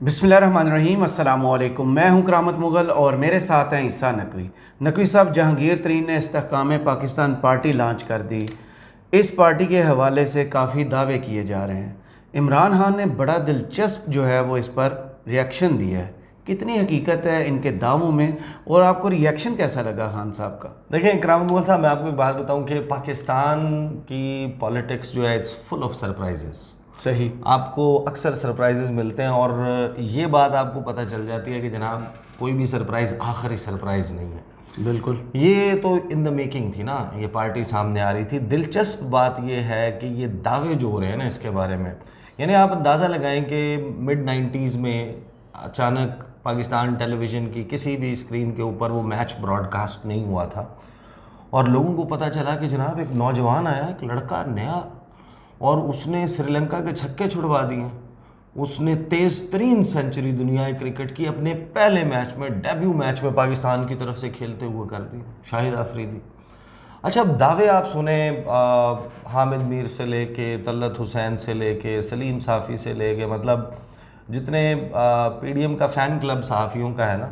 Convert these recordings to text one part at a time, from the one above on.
بسم اللہ الرحمن الرحیم۔ السلام علیکم، میں ہوں کرامت مغل اور میرے ساتھ ہیں عیسیٰ نقوی۔ نقوی صاحب، جہانگیر ترین نے استحکام پاکستان پارٹی لانچ کر دی۔ اس پارٹی کے حوالے سے کافی دعوے کیے جا رہے ہیں۔ عمران خان نے بڑا دلچسپ جو ہے وہ اس پر ریاکشن دیا ہے۔ کتنی حقیقت ہے ان کے دعووں میں، اور آپ کو ریاکشن کیسا لگا خان صاحب کا؟ دیکھیں کرامت مغل صاحب، میں آپ کو ایک بات بتاؤں کہ پاکستان کی پالیٹکس جو ہے اٹس فل آف سرپرائزز۔ صحیح، آپ کو اکثر سرپرائزز ملتے ہیں اور یہ بات آپ کو پتہ چل جاتی ہے کہ جناب کوئی بھی سرپرائز آخری سرپرائز نہیں ہے۔ بالکل۔ یہ تو ان دا میکنگ تھی نا، یہ پارٹی سامنے آ رہی تھی۔ دلچسپ بات یہ ہے کہ یہ دعوے جو ہو رہے ہیں نا اس کے بارے میں، یعنی آپ اندازہ لگائیں کہ مڈ 90s میں اچانک پاکستان ٹیلی ویژن کی کسی بھی اسکرین کے اوپر وہ میچ براڈ کاسٹ نہیں ہوا تھا اور لوگوں کو پتہ چلا کہ جناب ایک نوجوان آیا، ایک لڑکا نیا، اور اس نے سری لنکا کے چھکے چھڑوا دیے۔ اس نے تیز ترین سنچری دنیا کرکٹ کی اپنے پہلے میچ میں، ڈیبیو میچ میں پاکستان کی طرف سے کھیلتے ہوئے کر دی، شاہد آفریدی۔ اچھا، اب دعوے آپ سنیں حامد میر سے لے کے طلعت حسین سے لے کے سلیم صافی سے لے کے، مطلب جتنے پی ڈی ایم کا فین کلب صحافیوں کا ہے نا،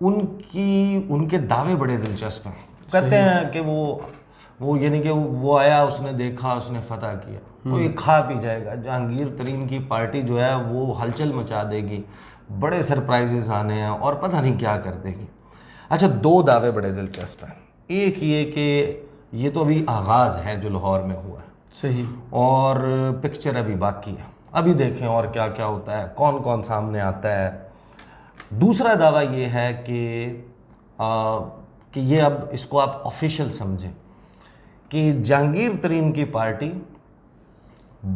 ان کے دعوے بڑے دلچسپ ہیں۔ کہتے ہیں کہ وہ یعنی کہ وہ آیا، اس نے دیکھا، اس نے فتح کیا، وہ یہ کھا پی جائے گا، جہانگیر ترین کی پارٹی جو ہے وہ ہلچل مچا دے گی، بڑے سرپرائزز آنے ہیں اور پتہ نہیں کیا کر دے گی۔ اچھا، دو دعوے بڑے دلچسپ ہیں۔ ایک یہ کہ یہ تو ابھی آغاز ہے جو لاہور میں ہوا ہے، صحیح، اور پکچر ابھی باقی ہے، ابھی دیکھیں اور کیا کیا ہوتا ہے، کون کون سامنے آتا ہے۔ دوسرا دعویٰ یہ ہے کہ یہ اب اس کو آپ آفیشیل سمجھیں کہ جہانگیر ترین کی پارٹی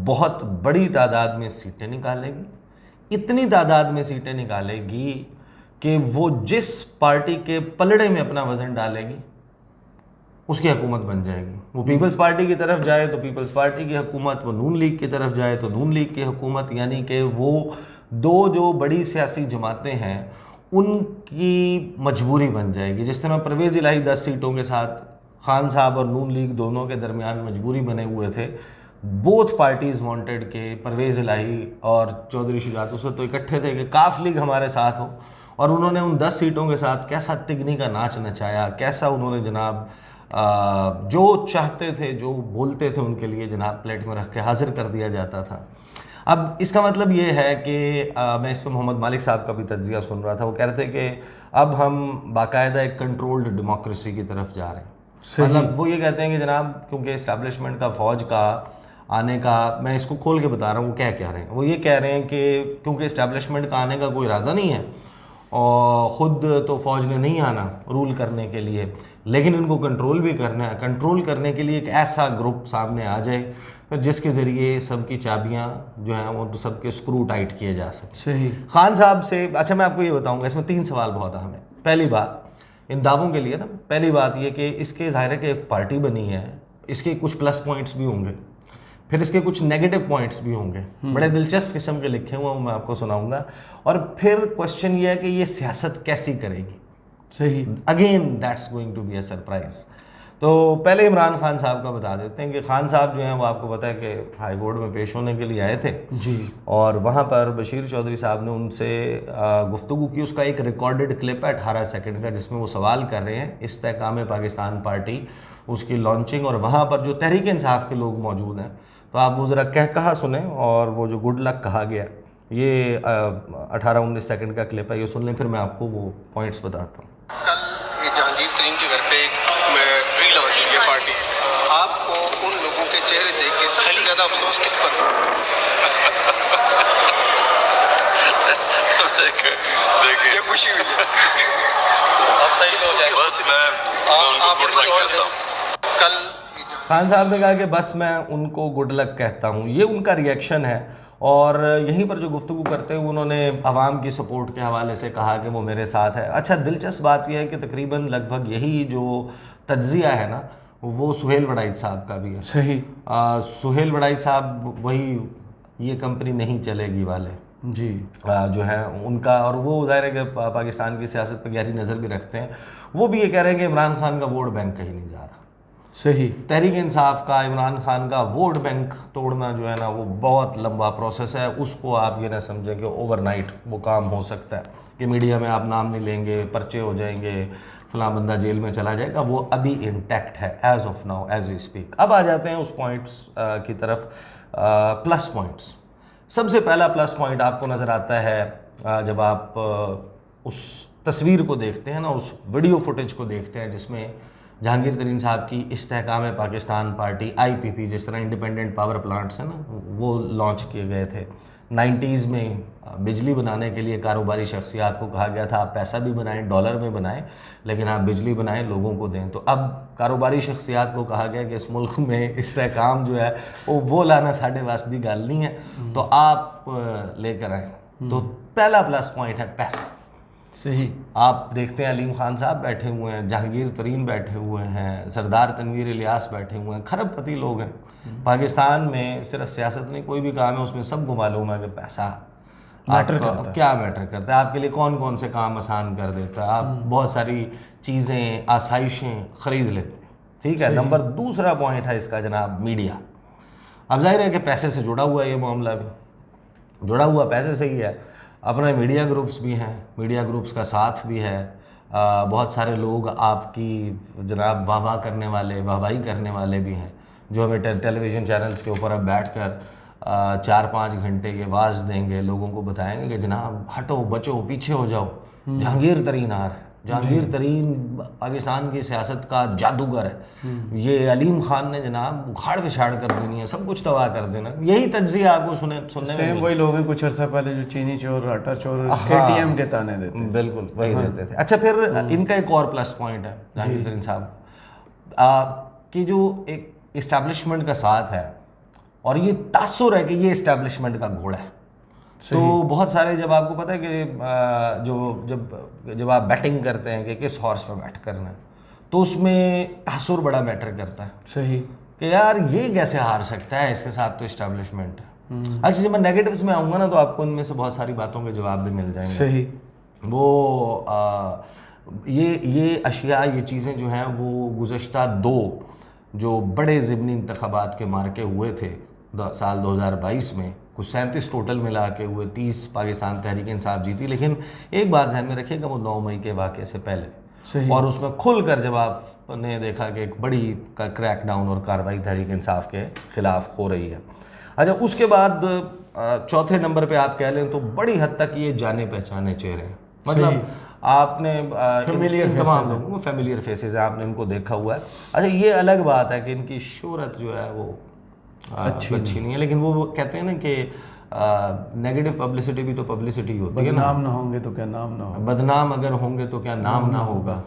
بہت بڑی تعداد میں سیٹیں نکالے گی، اتنی تعداد میں سیٹیں نکالے گی کہ وہ جس پارٹی کے پلڑے میں اپنا وزن ڈالے گی اس کی حکومت بن جائے گی۔ وہ پیپلز پارٹی کی طرف جائے تو پیپلز پارٹی کی حکومت، وہ نون لیگ کی طرف جائے تو نون لیگ کی حکومت، یعنی کہ وہ دو جو بڑی سیاسی جماعتیں ہیں ان کی مجبوری بن جائے گی۔ جس طرح پرویز الہی 10 سیٹوں کے ساتھ خان صاحب اور نون لیگ دونوں کے درمیان مجبوری بنے ہوئے تھے، بوتھ پارٹیز وانٹڈ کہ پرویز الہی اور چودھری شجاعت اس وقت تو اکٹھے تھے کہ کاف لیگ ہمارے ساتھ ہو، اور انہوں نے ان 10 سیٹوں کے ساتھ کیسا تگنی کا ناچ نچایا، کیسا انہوں نے جناب جو چاہتے تھے، جو بولتے تھے ان کے لیے جناب پلیٹ میں رکھ کے حاضر کر دیا جاتا تھا۔ اب اس کا مطلب یہ ہے کہ میں اس پہ محمد مالک صاحب کا بھی تجزیہ سن رہا تھا، وہ کہہ رہے تھے کہ اب ہم باقاعدہ ایک کنٹرولڈ ڈیموکریسی کی طرف جا رہے ہیں۔ مطلب وہ یہ کہتے ہیں کہ جناب کیونکہ اسٹیبلشمنٹ کا، فوج کا آنے کا، میں اس کو کھول کے بتا رہا ہوں وہ کیا کہہ رہے ہیں، وہ یہ کہہ رہے ہیں کہ کیونکہ اسٹیبلشمنٹ کا آنے کا کوئی ارادہ نہیں ہے اور خود تو فوج نے نہیں آنا رول کرنے کے لیے، لیکن ان کو کنٹرول بھی کرنا ہے۔ کنٹرول کرنے کے لیے ایک ایسا گروپ سامنے آ جائے جس کے ذریعے سب کی چابیاں جو ہیں وہ سب کے سکرو ٹائٹ کیے جا سکیں۔ صحیح۔ خان صاحب سے اچھا میں آپ کو یہ بتاؤں گا، اس میں 3 سوال بہت اہم ہیں۔ پہلی بات ان دعووں کے لیے نا، پہلی بات یہ کہ اس کے ظاہر ہے کہ ایک پارٹی بنی ہے، اس کے کچھ پلس پوائنٹس بھی ہوں گے، پھر اس کے کچھ نیگیٹو پوائنٹس بھی ہوں گے، بڑے دلچسپ قسم کے لکھے ہوئے ہیں، میں آپ کو سناؤں گا۔ اور پھر کوشچن یہ ہے کہ یہ سیاست کیسی کرے گی۔ صحیح، again that's going to be a surprise. تو پہلے عمران خان صاحب کا بتا دیتے ہیں کہ خان صاحب جو ہیں وہ آپ کو پتہ ہے کہ ہائی کورٹ میں پیش ہونے کے لیے آئے تھے جی، اور وہاں پر بشیر چودھری صاحب نے ان سے گفتگو کی۔ اس کا ایک ریکارڈڈ کلپ ہے 18 سیکنڈ کا، جس میں وہ سوال کر رہے ہیں استحکام پاکستان پارٹی، اس کی لانچنگ، اور وہاں پر جو تحریک انصاف کے لوگ موجود ہیں۔ تو آپ وہ ذرا کہا سنیں، اور وہ جو گڈ لک کہا گیا، یہ 18-19 سیکنڈ کا کلپ ہے، یہ سن لیں، پھر میں آپ کو وہ پوائنٹس بتاتا ہوں۔ کل جہانگیر ترین کے گھر پہ ایک ری لانچ ہوئی ہے پارٹی، آپ کو ان لوگوں کے چہرے دیکھ کے سب سے زیادہ افسوس کس پر ہوا؟ یہ خوشی ہوئی ہے، بس میں ان کو گڈ لک کہتا ہوں۔ کل خان صاحب نے کہا کہ بس میں ان کو گڈ لک کہتا ہوں، یہ ان کا ریئیکشن ہے۔ اور یہیں پر جو گفتگو کرتے ہوئے انہوں نے عوام کی سپورٹ کے حوالے سے کہا کہ وہ میرے ساتھ ہے۔ اچھا، دلچسپ بات یہ ہے کہ تقریباً لگ بھگ یہی جو تجزیہ ہے نا وہ سہیل وڑائچ صاحب کا بھی ہے۔ صحیح، سہیل وڑائچ صاحب وہی یہ کمپنی نہیں چلے گی والے جی، جو ہے ان کا، اور وہ ظاہر ہے کہ پاکستان کی سیاست پہ گہری نظر بھی رکھتے ہیں۔ وہ بھی یہ کہہ رہے ہیں کہ عمران خان کا ووٹ بینک کہیں نہیں جا رہا، صحیح. تحریک انصاف کا عمران خان کا ووٹ بینک توڑنا جو ہے نا وہ بہت لمبا پروسیس ہے. اس کو آپ یہ نہ سمجھیں کہ اوور نائٹ وہ کام ہو سکتا ہے کہ میڈیا میں آپ نام نہیں لیں گے, پرچے ہو جائیں گے, فلاں بندہ جیل میں چلا جائے گا. وہ ابھی انٹیکٹ ہے as of now, as we speak. اب آ جاتے ہیں اس پوائنٹس کی طرف, پلس پوائنٹس. سب سے پہلا پلس پوائنٹ آپ کو نظر آتا ہے جب آپ اس تصویر کو دیکھتے ہیں نا, اس ویڈیو فوٹیج کو دیکھتے ہیں جس میں جہانگیر ترین صاحب کی استحکام پاکستان پارٹی IPP, جس طرح انڈیپینڈنٹ پاور پلانٹس ہیں نا وہ لانچ کیے گئے تھے. 90s میں بجلی بنانے کے لیے کاروباری شخصیات کو کہا گیا تھا آپ پیسہ بھی بنائیں, ڈالر میں بنائیں, لیکن آپ بجلی بنائیں لوگوں کو دیں. تو اب کاروباری شخصیات کو کہا گیا کہ اس ملک میں استحکام جو ہے وہ لانا ساڑھے واسطی گال نہیں ہے, تو آپ لے کر آئیں. تو پہلا پلس پوائنٹ ہے پیسہ. صحیح. آپ دیکھتے ہیں علیم خان صاحب بیٹھے ہوئے ہیں, جہانگیر ترین بیٹھے ہوئے ہیں, سردار تنویر الیاس بیٹھے ہوئے ہیں, کھرب پتی لوگ ہیں. پاکستان میں صرف سیاست نہیں, کوئی بھی کام ہے اس میں سب کو معلوم ہے کہ پیسہ میٹر کرتا ہے. کیا میٹر کرتا ہے, آپ کے لیے کون کون سے کام آسان کر دیتا ہے. آپ بہت ساری چیزیں, آسائشیں خرید لیتے ہیں. ٹھیک ہے. نمبر دوسرا پوائنٹ ہے اس کا جناب میڈیا. اب ظاہر ہے کہ پیسے سے جڑا ہوا ہے یہ معاملہ, بھی جڑا ہوا پیسے سے ہی ہے. اپنے میڈیا گروپس بھی ہیں, میڈیا گروپس کا ساتھ بھی ہے. بہت سارے لوگ آپ کی جناب واہ کرنے والے, واہواہی کرنے والے بھی ہیں, جو ہمیں ٹیلی ویژن چینلز کے اوپر اب بیٹھ کر 4-5 گھنٹے کے واز دیں گے, لوگوں کو بتائیں گے کہ جناب ہٹو, بچو, پیچھے ہو جاؤ, جہانگیر ترین آ رہا ہے, جہانگیر ترین پاکستان کی سیاست کا جادوگر ہے, یہ علیم خان نے جناب اکھاڑ پچھاڑ کر دینی ہے, سب کچھ تباہ کر دینا. یہی تجزیہ آپ کو سننے میں سیم وہی لوگ ہیں کچھ عرصہ پہلے جو چینی چور, آٹا چور, ATM کے تانے دیتے ہیں. بالکل وہی دیتے تھے. اچھا, پھر ان کا ایک اور پلس پوائنٹ ہے جہانگیر ترین صاحب کی جو ایک اسٹیبلشمنٹ کا ساتھ ہے, اور یہ تاثر ہے کہ یہ اسٹیبلشمنٹ کا گھوڑا ہے. تو بہت سارے, جب آپ کو پتہ ہے کہ جب آپ بیٹنگ کرتے ہیں کہ کس ہارس پہ بیٹ کرنا ہے, تو اس میں تاثر بڑا میٹر کرتا ہے. صحیح. کہ یار یہ کیسے ہار سکتا ہے, اس کے ساتھ تو اسٹیبلشمنٹ ہے. اچھا, جب میں نیگیٹوز میں آؤں گا نا تو آپ کو ان میں سے بہت ساری باتوں کے جواب بھی مل جائیں گے. صحیح. وہ یہ اشیاء, یہ چیزیں جو ہیں وہ گزشتہ 2 جو بڑے ضمنی انتخابات کے مارکے ہوئے تھے سال 2022 میں, کچھ 37 ٹوٹل ملا کے ہوئے, 30 پاکستان تحریک انصاف جیتی. لیکن ایک بات ذہن میں رکھیے گا, وہ 9 مئی کے واقعے سے پہلے. صحیح. اور اس میں کھل کر جب آپ نے دیکھا کہ ایک بڑی کریک ڈاؤن اور کارروائی تحریک انصاف کے خلاف ہو رہی ہے. اچھا, اس کے بعد چوتھے نمبر پہ آپ کہہ لیں تو بڑی حد تک یہ جانے پہچانے چہرے ہیں. مطلب آپ نے تمام فیملیئر فیسز ہیں, آپ نے ان کو دیکھا ہوا ہے. اچھا, یہ الگ بات ہے کہ ان کی شہرت جو ہے وہ اچھی نہیں ہے, لیکن وہ کہتے ہیں نا کہ نیگیٹو پبلسٹی بھی تو پبلسٹی ہوتی ہے نا. بدنام نہ ہوں گے تو کیا نام نہ ہوگا. بدنام اگر ہوں گے تو کیا نام نہ ہوگا.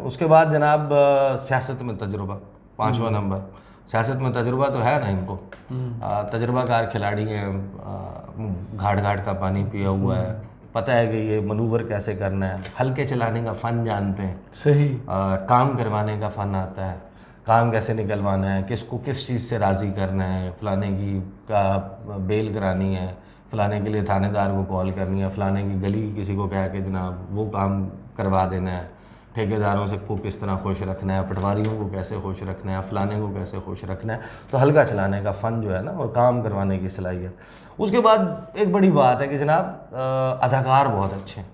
اس کے بعد جناب سیاست میں تجربہ, 5واں نمبر. سیاست میں تجربہ تو ہے نا ان کو, تجربہ کار کھلاڑی ہیں, گھاٹ گھاٹ کا پانی پیا ہوا ہے, پتہ ہے کہ یہ منور کیسے کرنا ہے, ہلکے چلانے کا فن جانتے ہیں. صحیح. کام کروانے کا فن آتا ہے, کام کیسے نکلوانا ہے, کس کو کس چیز سے راضی کرنا ہے, فلانے کی کا بیل کرانی ہے, فلانے کے لیے تھانے دار کو کال کرنی ہے, فلانے کی گلی کسی کو کہہ کے جناب وہ کام کروا دینا ہے, ٹھیکیداروں سے کو کس طرح خوش رکھنا ہے, پٹواریوں کو کیسے خوش رکھنا ہے, فلانے کو کیسے خوش رکھنا ہے. تو ہلکا چلانے کا فن جو ہے نا, اور کام کروانے کی صلاحیت. اس کے بعد ایک بڑی بات ہے کہ جناب اداکار بہت اچھے ہیں.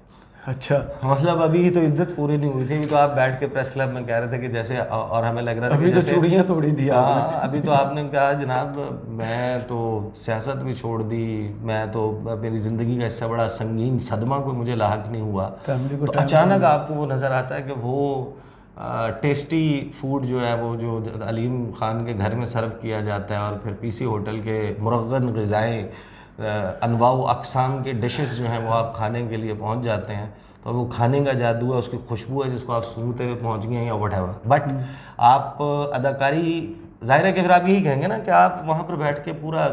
اچھا, مطلب ابھی تو عزت پوری نہیں ہوئی تھی, تو آپ بیٹھ کے پریس کلب میں کہہ رہے تھے کہ جیسے, اور ہمیں لگ رہا تھا ابھی تو چوڑیاں توڑی دی آپ نے. ابھی تو آپ نے کہا جناب میں تو سیاست بھی چھوڑ دی, میں تو میری زندگی کا اس سے بڑا سنگین صدمہ کوئی مجھے لاحق نہیں ہوا. تو اچانک آپ کو وہ نظر آتا ہے کہ وہ ٹیسٹی فوڈ جو ہے وہ جو علیم خان کے گھر میں سرو کیا جاتا ہے, اور پھر PC ہوٹل کے مرغن غذائیں, انواع و اقسام کے ڈشز جو ہیں وہ آپ کھانے کے لیے پہنچ جاتے ہیں. تو وہ کھانے کا جادو ہے, اس کی خوشبو ہے جس کو آپ سونگتے ہوئے پہنچ گئے ہیں یا وٹ ایور. بٹ آپ اداکاری, ظاہر ہے کہ پھر آپ یہی کہیں گے نا کہ آپ وہاں پر بیٹھ کے پورا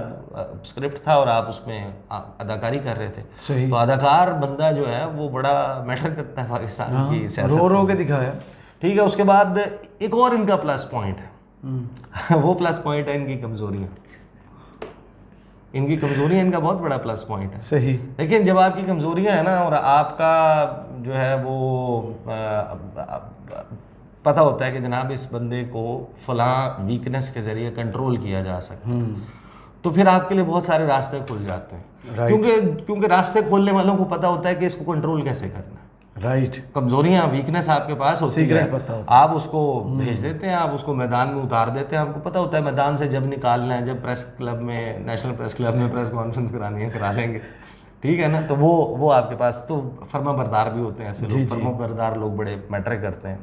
اسکرپٹ تھا اور آپ اس میں اداکاری کر رہے تھے. صحیح. تو اداکار بندہ جو ہے وہ بڑا میٹر کرتا ہے پاکستان کی سیاست. رو کے دکھایا. ٹھیک ہے. اس کے بعد ایک اور ان کا پلس پوائنٹ ہے, وہ پلس پوائنٹ ہے ان کی کمزوریاں. ان کی کمزوریاں ان کا بہت بڑا پلس پوائنٹ ہے. صحیح. لیکن جب آپ کی کمزوریاں ہیں نا, اور آپ کا جو ہے وہ پتہ ہوتا ہے کہ جناب اس بندے کو فلاں ویکنس کے ذریعے کنٹرول کیا جا سکتا ہے، تو پھر آپ کے لیے بہت سارے راستے کھل جاتے ہیں، کیونکہ راستے کھولنے والوں کو پتہ ہوتا ہے کہ اس کو کنٹرول کیسے کرنا ہے. رائٹ. کمزوریاں ویکنس آپ کے پاس ہوتی ہے، سیکرٹ پتہ ہوتا ہے، آپ اس کو بھیج دیتے ہیں، آپ اس کو میدان میں اتار دیتے ہیں، آپ کو پتہ ہوتا ہے میدان سے جب نکالنا ہے، جب پریس کلب میں، نیشنل پریس کلب میں پریس کانفرنس کرانی ہے کرا لیں گے، ٹھیک ہے نا. تو وہ آپ کے پاس تو فرما بردار بھی ہوتے ہیں ایسے لوگ، فرما بردار لوگ بڑے میٹر کرتے ہیں.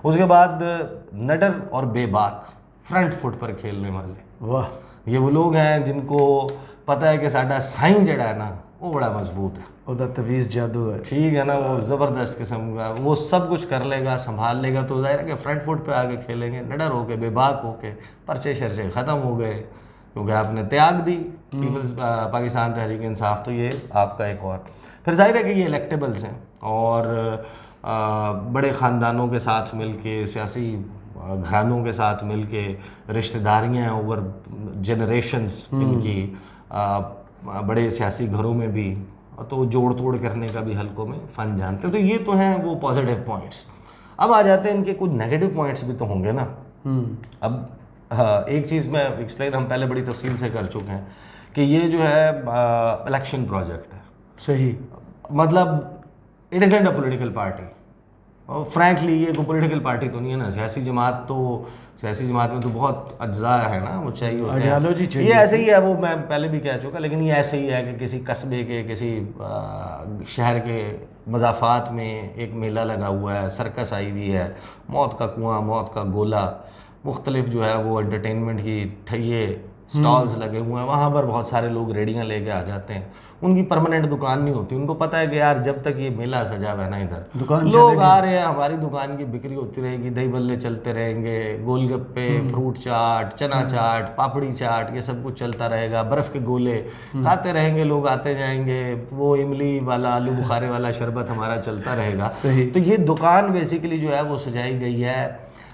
اس کے بعد نڈر اور بے باک، فرنٹ فٹ پر کھیلنے والے، واہ، یہ وہ لوگ ہیں جن کو پتہ ہے کہ ساڈا سائیں جڑا ہے نا وہ بڑا مضبوط ہے، وہ تویز جادو ہے، ٹھیک ہے نا، وہ زبردست قسم کا، وہ سب کچھ کر لے گا، سنبھال لے گا. تو ظاہر ہے کہ فرنٹ فٹ پہ آگے کھیلیں گے، نڈر ہو کے، بے باک ہو کے. پرچے شرچے ختم ہو گئے کیونکہ آپ نے تیاگ دی پیپلز پاکستان تحریک انصاف. تو یہ آپ کا ایک اور. پھر ظاہر ہے کہ یہ الیکٹیبلز ہیں اور بڑے خاندانوں کے ساتھ مل کے، سیاسی گھرانوں کے ساتھ مل کے، رشتہ داریاں ہیں اوور جنریشنز ان کی، بڑے سیاسی گھروں میں بھی، تو جوڑ توڑ کرنے کا بھی حلقوں میں فن جانتے ہیں. تو یہ تو ہیں وہ پازیٹیو پوائنٹس. اب آ جاتے ہیں ان کے کچھ نیگیٹو پوائنٹس بھی تو ہوں گے نا. اب ایک چیز میں ایکسپلین ہم پہلے بڑی تفصیل سے کر چکے ہیں کہ یہ جو ہے الیکشن پروجیکٹ ہے. صحیح. مطلب it is and a political party. Frankly یہ کوئی پولیٹیکل پارٹی تو نہیں ہے نا. سیاسی جماعت میں تو بہت اجزاء ہے نا، وہ چاہیے ہوتے ہیں. آئیڈیالوجی چاہیے. یہ ایسے ہی ہے، وہ میں پہلے بھی کہہ چکا، لیکن یہ ایسے ہی ہے کہ کسی قصبے کے، کسی شہر کے مضافات میں ایک میلہ لگا ہوا ہے، سرکس آئی ہوئی ہے، موت کا کنواں، موت کا گولا، مختلف جو ہے وہ انٹرٹینمنٹ کی ٹھئیے، سٹالز لگے ہوئے ہیں. وہاں پر بہت سارے لوگ ریڑیاں لے کے آ جاتے ہیں. ان کی پرماننٹ دکان نہیں ہوتی. ان کو پتہ ہے کہ یار جب تک یہ میلہ سجا ہوا ہے نا، ادھر لوگ آ رہے ہیں، ہماری دکان کی بکری ہوتی رہے گی، دہی بلے چلتے رہیں گے، گول گپے، فروٹ چاٹ، چنا چاٹ، پاپڑی چاٹ، یہ سب کچھ چلتا رہے گا، برف کے گولے کھاتے رہیں گے، لوگ آتے جائیں گے، وہ املی والا، آلو بخارے والا شربت ہمارا چلتا رہے گا. تو یہ دکان بیسیکلی جو ہے وہ سجائی گئی ہے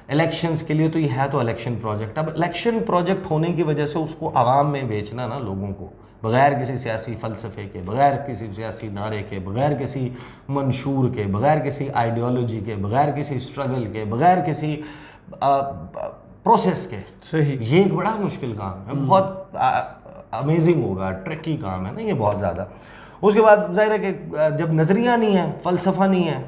الیکشنز کے لیے. تو یہ ہے تو الیکشن پروجیکٹ. اب الیکشن پروجیکٹ ہونے کی وجہ سے اس کو عوام میں بیچنا نا لوگوں کو، بغیر کسی سیاسی فلسفے کے، بغیر کسی سیاسی نعرے کے، بغیر کسی منشور کے، بغیر کسی آئیڈیالوجی کے، بغیر کسی اسٹرگل کے، بغیر کسی پروسیس کے. صحیح. یہ ایک بڑا مشکل کام ہے، بہت امیزنگ ہوگا، ٹرکی کام ہے نا یہ بہت زیادہ. اس کے بعد ظاہر ہے کہ جب نظریہ نہیں ہے، فلسفہ نہیں ہے،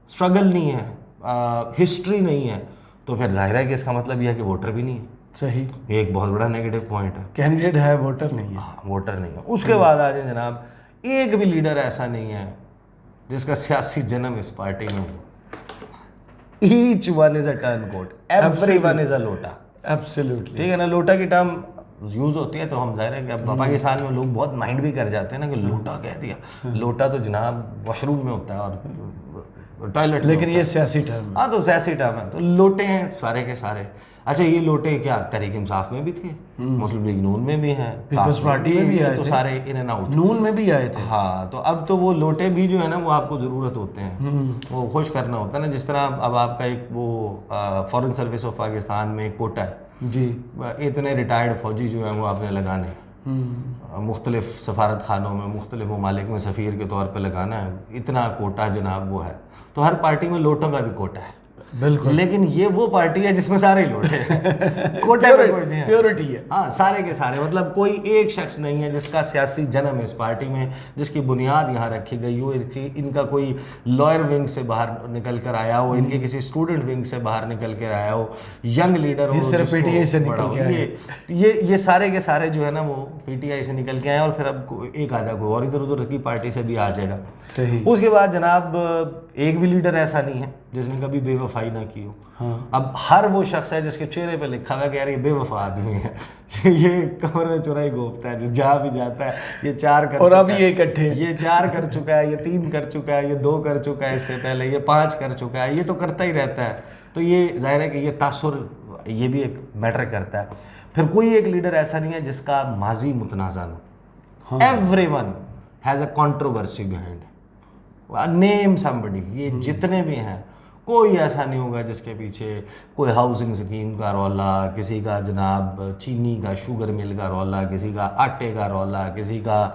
اسٹرگل نہیں ہے، ہسٹری نہیں ہے، تو پھر ظاہر ہے کہ اس کا مطلب یہ ہے کہ ووٹر بھی نہیں ہے. صحیح. یہ ایک بہت بڑا نیگیٹو پوائنٹ ہے. کینڈیڈیٹ ہے، ووٹر نہیں ہے. ووٹر نہیں ہے. اس کے بعد آ جائیں جناب، ایک بھی لیڈر ایسا نہیں ہے جس کا سیاسی جنم اس پارٹی میں ہو. Each one is a turncoat, every one is a لوٹا. ایبسلیوٹلی. ٹھیک ہے نا. لوٹا کی ٹرم یوز ہوتی ہے تو ہم ظاہر ہے کہ اب پاکستان میں لوگ بہت مائنڈ بھی کر جاتے ہیں نا کہ لوٹا کہہ دیا. لوٹا تو جناب واش روم میں ہوتا ہے اور ٹوائلٹ، لیکن یہ سیاسی ٹرم ہے. ہاں تو سیاسی ٹرم ہے. تو لوٹے ہیں سارے کے سارے. اچھا یہ لوٹے کیا تحریک انصاف میں بھی تھے، مسلم لیگ نون میں بھی ہیں، پیپلز پارٹی میں بھی آئے تو تھے، سارے ان اینڈ آؤٹ، نون میں بھی آئے تھے. ہاں. تو اب تو وہ لوٹے بھی جو ہے نا وہ آپ کو ضرورت ہوتے ہیں، وہ خوش کرنا ہوتا ہے نا. جس طرح اب آپ کا ایک وہ فارن سروس آف پاکستان میں ایک کوٹا ہے جی، اتنے ریٹائرڈ فوجی جو ہیں وہ آپ نے لگانے مختلف سفارت خانوں میں، مختلف ممالک میں سفیر کے طور پہ لگانا ہے. اتنا کوٹا جناب وہ ہے. تو ہر پارٹی میں لوٹوں کا بھی کوٹا ہے. بالکل. لیکن یہ وہ پارٹی ہے جس میں سارے ہی لوٹے ہیں، کوٹے میں کوئی نہیں ہے، پیورٹی ہے. ہاں سارے کے سارے. مطلب کوئی ایک شخص نہیں ہے جس کا سیاسی جنم اس پارٹی میں، جس کی بنیاد یہاں رکھی گئی ہو، ان کا کوئی لائر ونگ سے باہر نکل کر آیا ہو، ان کے کسی اسٹوڈنٹ ونگ سے باہر نکل کر آیا ہو، ینگ لیڈر ہو، صرف پی ٹی آئی سے نکل کے آئے. یہ سارے کے سارے جو ہے نا وہ پی ٹی آئی سے نکل کے آئے. اور پھر اب ایک آدھا کوئی اور ادھر ادھر کی پارٹی سے بھی آ جائے گا. صحیح. اس کے بعد جناب ایک بھی لیڈر ایسا نہیں ہے جس نے کبھی بے وفائی نہ کی ہو. اب ہر وہ شخص ہے جس کے چہرے پہ لکھا ہوا کہ یار یہ بے وفا آدمی ہے، یہ کمر میں چورائی گھونپتا ہے، جہاں بھی جاتا ہے یہ چار کر، اور ابھی یہ اکٹھے، یہ 4 کر چکا ہے، یہ 3 کر چکا ہے، یہ 2 کر چکا ہے، اس سے پہلے یہ 5 کر چکا ہے. یہ تو کرتا ہی رہتا ہے. تو یہ ظاہر ہے کہ یہ تاثر یہ بھی ایک میٹر کرتا ہے. پھر کوئی ایک لیڈر ایسا نہیں ہے جس کا ماضی متنازع نہ. Every one has a controversy behind. Name somebody. یہ جتنے بھی ہیں کوئی ایسا نہیں ہوگا جس کے پیچھے کوئی ہاؤسنگ اسکیم کا رولا، کسی کا جناب چینی کا شوگر مل کا رولا، کسی کا آٹے کا رولا، کسی کا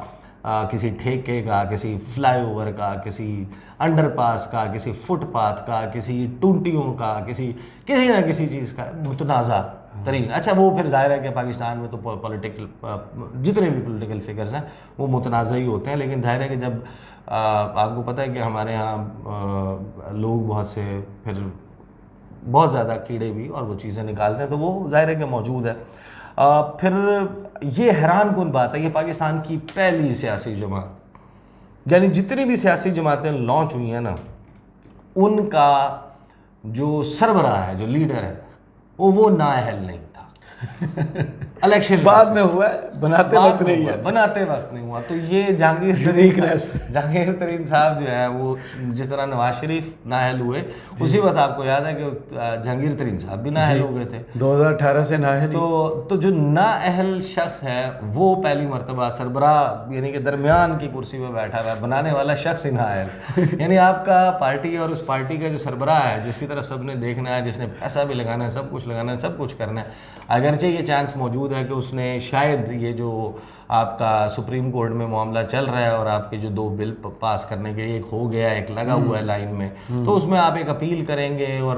کسی ٹھیکے کا, کسی فلائی اوور کا, کسی انڈر پاس کا, کسی فٹ پاتھ کا, کسی ٹونٹیوں کا, کسی نہ کسی چیز کا متنازع ترین. اچھا وہ پھر ظاہر ہے کہ پاکستان میں تو پولیٹیکل جتنے بھی پولیٹیکل فگرز ہیں وہ متنازع ہی ہوتے ہیں, لیکن ظاہر ہے کہ جب آپ کو پتہ ہے کہ ہمارے ہاں لوگ بہت سے پھر بہت زیادہ کیڑے بھی اور وہ چیزیں نکالتے ہیں تو وہ ظاہر ہے کہ موجود ہے. پھر یہ حیران کن بات ہے, یہ پاکستان کی پہلی سیاسی جماعت, یعنی جتنی بھی سیاسی جماعتیں لانچ ہوئی ہیں نا ان کا جو سربراہ ہے, جو لیڈر ہے, وہ نااہل نہیں تھا. الیکشن بعد میں ہوا ہے, بناتے وقت نہیں ہے, بناتے وقت نہیں ہوا. تو یہ جہانگیر ترین صاحب جو ہے وہ جس طرح نواز شریف نااہل ہوئے, اسی وقت آپ کو یاد ہے کہ جہانگیر ترین صاحب بھی نااہل ہو گئے تھے 2018 سے نااہل. تو جو نااہل شخص ہے وہ پہلی مرتبہ سربراہ یعنی کہ درمیان کی کرسی پہ بیٹھا ہوا ہے, بنانے والا شخص ہی نااہل. یعنی آپ کا پارٹی اور اس پارٹی کا جو سربراہ ہے جس کی طرف سب نے دیکھنا ہے, جس نے پیسہ بھی لگانا ہے, سب کچھ لگانا ہے, سب کچھ کرنا ہے, اگرچہ یہ چانس موجود ہے کہ اس نے شاید یہ جو آپ کا سپریم کورٹ میں معاملہ چل رہا ہے اور آپ کے جو 2 بل پاس کرنے کے لیے, ایک ہو گیا ایک لگا ہوا ہے لائن میں, تو اس میں آپ ایک اپیل کریں گے اور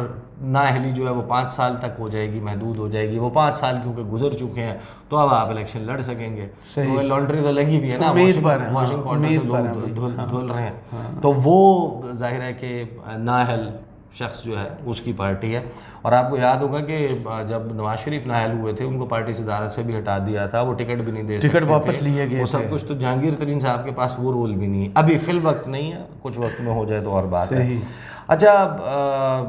نااہلی جو ہے وہ 5 سال تک ہو جائے گی, محدود ہو جائے گی. وہ 5 سال کیونکہ گزر چکے ہیں تو اب آپ الیکشن لڑ سکیں گے. تو لانڈری تو لگی ہوئی ہے نا, واشنگ پاؤڈر سے لوگ دھل رہے ہیں. تو وہ ظاہر ہے کہ نااہل شخص جو ہے اس کی پارٹی ہے. اور آپ کو یاد ہوگا کہ جب نواز شریف نااہل ہوئے تھے ان کو پارٹی صدارت سے بھی ہٹا دیا تھا, وہ ٹکٹ بھی نہیں دے سکتے, ٹکٹ واپس لیے گئے, وہ سب کچھ. تو جہانگیر ترین صاحب کے پاس وہ رول بھی نہیں ہے ابھی فی الوقت نہیں ہے, کچھ وقت میں ہو جائے تو اور بات ہے. اچھا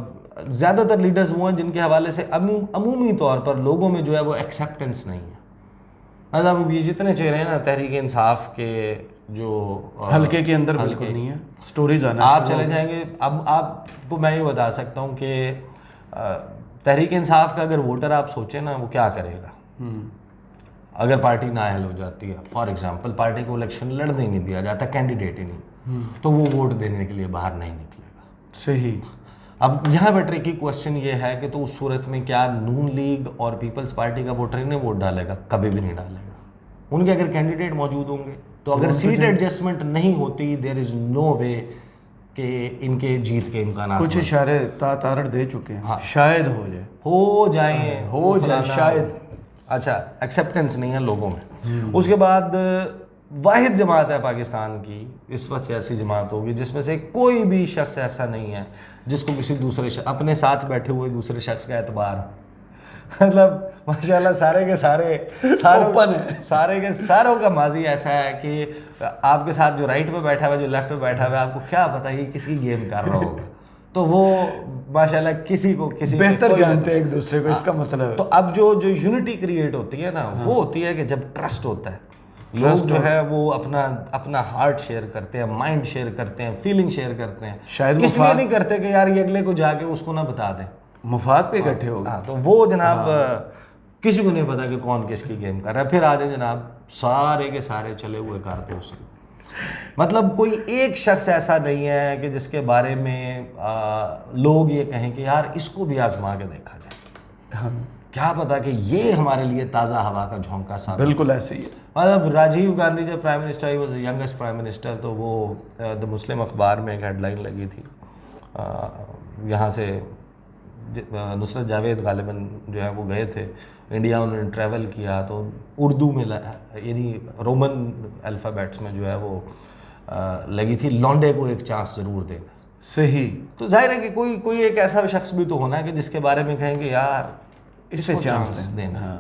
زیادہ تر لیڈرز وہ ہیں جن کے حوالے سے عمومی طور پر لوگوں میں جو ہے وہ ایکسیپٹنس نہیں ہے. مطلب یہ جتنے چہرے ہیں نا تحریک انصاف کے جو حلقے کے اندر بالکل نہیں ہے, سٹوریز آنا آپ چلے جائیں گے. اب آپ کو میں یہ بتا سکتا ہوں کہ تحریک انصاف کا اگر ووٹر آپ سوچیں نا وہ کیا کرے گا اگر پارٹی نااہل ہو جاتی ہے. فار ایگزامپل پارٹی کو الیکشن لڑنے ہی نہیں دیا جاتا, کینڈیڈیٹ ہی نہیں, تو وہ ووٹ دینے کے لیے باہر نہیں نکلے گا. صحیح. اب یہاں پہ ٹرکی کوشچن یہ ہے کہ تو اس صورت میں کیا نون لیگ اور پیپلز پارٹی کا ووٹر انہیں ووٹ ڈالے گا؟ کبھی بھی نہیں ڈالے گا. ان کے اگر کینڈیڈیٹ موجود ہوں گے تو اگر سیٹ ایڈجسٹمنٹ نہیں ہوتی دیر از نو وے کہ ان کے جیت کے امکانات. کچھ اشارے تارڑ دے چکے ہیں, شاید ہو جائے شاید. اچھا ایکسیپٹنس نہیں ہے لوگوں میں. اس کے بعد واحد جماعت ہے پاکستان کی اس وقت سیاسی جماعت ہوگی جس میں سے کوئی بھی شخص ایسا نہیں ہے جس کو کسی دوسرے اپنے ساتھ بیٹھے ہوئے دوسرے شخص کا اعتبار. مطلب ماشاءاللہ سارے کے ساروں کا ماضی ایسا ہے کہ آپ کے ساتھ جو رائٹ پہ بیٹھا ہوا ہے, جو لیفٹ پہ بیٹھا ہوا ہے, آپ کو کیا پتا یہ کس کی گیم کر رہا ہوگا. تو وہ ماشاءاللہ کسی بہتر جانتے ہیں ایک دوسرے کو, اس کا مطلب. تو اب جو یونٹی کریٹ ہوتی ہے نا وہ ہوتی ہے کہ جب ٹرسٹ ہوتا ہے, لوگ جو ہے وہ اپنا ہارٹ شیئر کرتے ہیں, مائنڈ شیئر کرتے ہیں, فیلنگ شیئر کرتے ہیں. شاید اس لیے نہیں کرتے کہ یار یہ اگلے کو جا کے اس کو نہ بتا دیں, مفاد پہ اکٹھے ہو گئے. تو وہ جناب کسی کو نہیں پتا کہ کون کس کی گیم کر رہا ہے. پھر آ جائیں جناب سارے کے سارے چلے ہوئے کارتوس. مطلب کوئی ایک شخص ایسا نہیں ہے کہ جس کے بارے میں لوگ یہ کہیں کہ یار اس کو بھی آزما کے دیکھا جائے. کیا پتا کہ یہ ہمارے لیے تازہ ہوا کا جھونکا سا. بالکل ایسے ہی ہے. مطلب راجیو گاندھی جب prime minister, he was youngest prime minister, تو وہ دا مسلم اخبار میں ایک ہیڈ لائن لگی تھی, یہاں سے نصرت جاوید غالباً جو ہے وہ گئے تھے انڈیا, انہوں نے ٹریول کیا تو اردو میں یعنی رومن الفابیٹس میں جو ہے وہ لگی تھی لونڈے کو ایک چانس ضرور دیں. صحیح. تو ظاہر ہے کہ کوئی ایک ایسا شخص بھی تو ہونا ہے کہ جس کے بارے میں کہیں گے یار اس سے چانس دینا.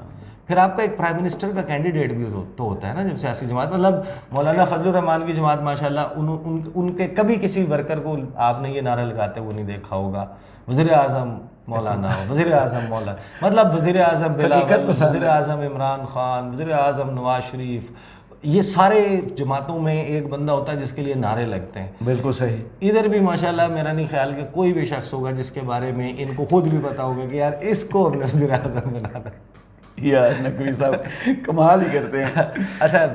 پھر آپ کا ایک پرائم منسٹر کا کینڈیڈیٹ بھی تو ہوتا ہے نا جب سیاسی جماعت. مطلب مولانا فضل الرحمان کی جماعت ماشاءاللہ ان کے کبھی کسی ورکر کو آپ نے یہ نعرہ لگاتے وہ نہیں دیکھا ہوگا وزیر اعظم مولانا, وزیر اعظم مولانا. مطلب وزیر اعظم بلاول, وزیر اعظم عمران خان, وزیر اعظم نواز شریف, یہ سارے جماعتوں میں ایک بندہ ہوتا ہے جس کے لیے نعرے لگتے ہیں. بالکل صحیح. ادھر بھی ماشاءاللہ میرا نہیں خیال کہ کوئی بھی شخص ہوگا جس کے بارے میں ان کو خود بھی پتا ہوگا کہ یار اس کو اپنے وزیر اعظم بنانا. یار نقوی صاحب کمال ہی کرتے ہیں. اچھا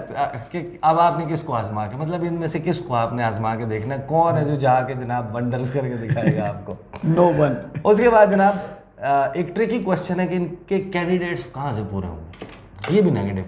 کہ اب آپ نے کس کو آزما کے, مطلب ان میں سے کس کو آپ نے آزما کے دیکھنا ہے, کون ہے جو جا کے جناب ونڈرز کر کے دکھائے گا آپ کو؟ نو ون. اس کے بعد جناب ایک ٹرکی کوشچن ہے کہ ان کے کینڈیڈیٹس کہاں سے پورے ہوں گے, یہ بھی نیگیٹو